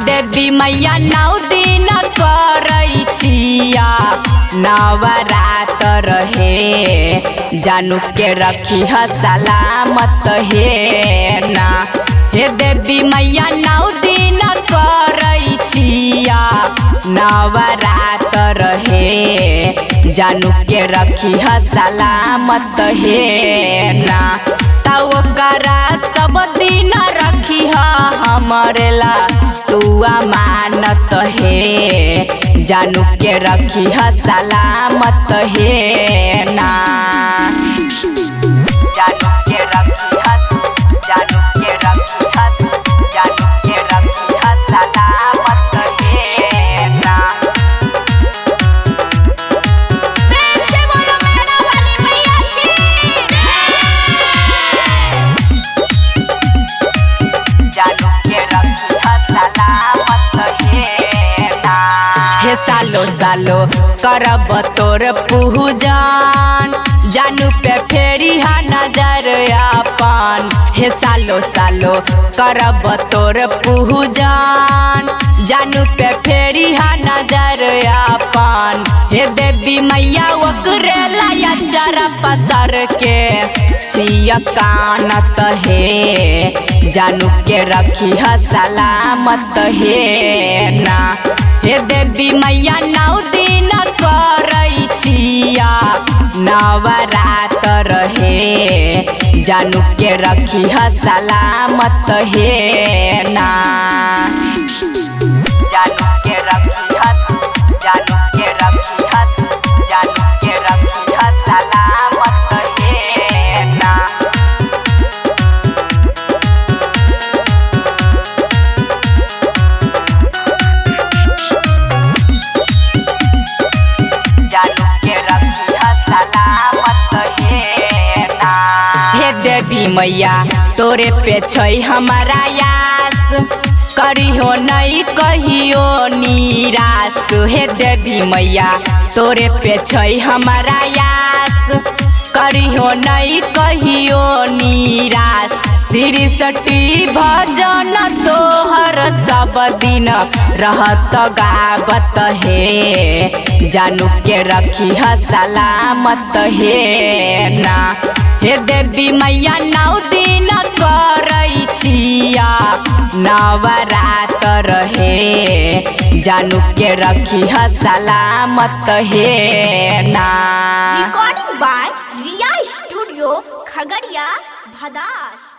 देवी मैया 9 दिन करै छिया नवरात रहे जानू के रखी ह सलामत हे ना। हे देवी मैया 9 दिन करै छिया नवरात रहे जानू के रखी ह सलामत हे ना। तव करा सब दिन रखी ह हमरे ला तू अमानत हे जानू के रखी ह सलामत हे ना। जानू के रखी ह जानू के रखी ह जानू के रखी ह सलामत हे ना। प्रेम से बोलो मेरा वाली मैया की जानू के रखी ह सलामत हे ना। हे सालो सालो करब तोर पूजन जानू पे फेरी हा नजर अपन। हे सालो सालो करब तोर पूजन जानू पे फेरी हा नजर अपन। हे देवी मैया ओकरे लाया चर पसर के छिया कानत हे जानू के रखी ह सलामत हे ना। हे देवी मैया 9 दिन करै छिया नवरात रहे जानू के रखी ह सलामत हे ना। जानू के रखी ह जानू के रखी ह जानू के रखी ह सलामत हे ना। जानू के रखी ह सलामत हे ना। हे देवी मैया तोरे पे छै हमारा यास करियो नहीं कहियो निराश। हे देवी मैया तोरे पे छै हमारा यास करियो नहीं कहियो निराश। श्री सटी भजन तोहर सब दिन रहत गावत हे जानू के रखी ह सलामत हे ना। हे देवी मैया 9 दिन करै छिया नवरात रहे जानू के रखी ह सलामत हे ना। Recording by Riya studio Khagaria Bhadas.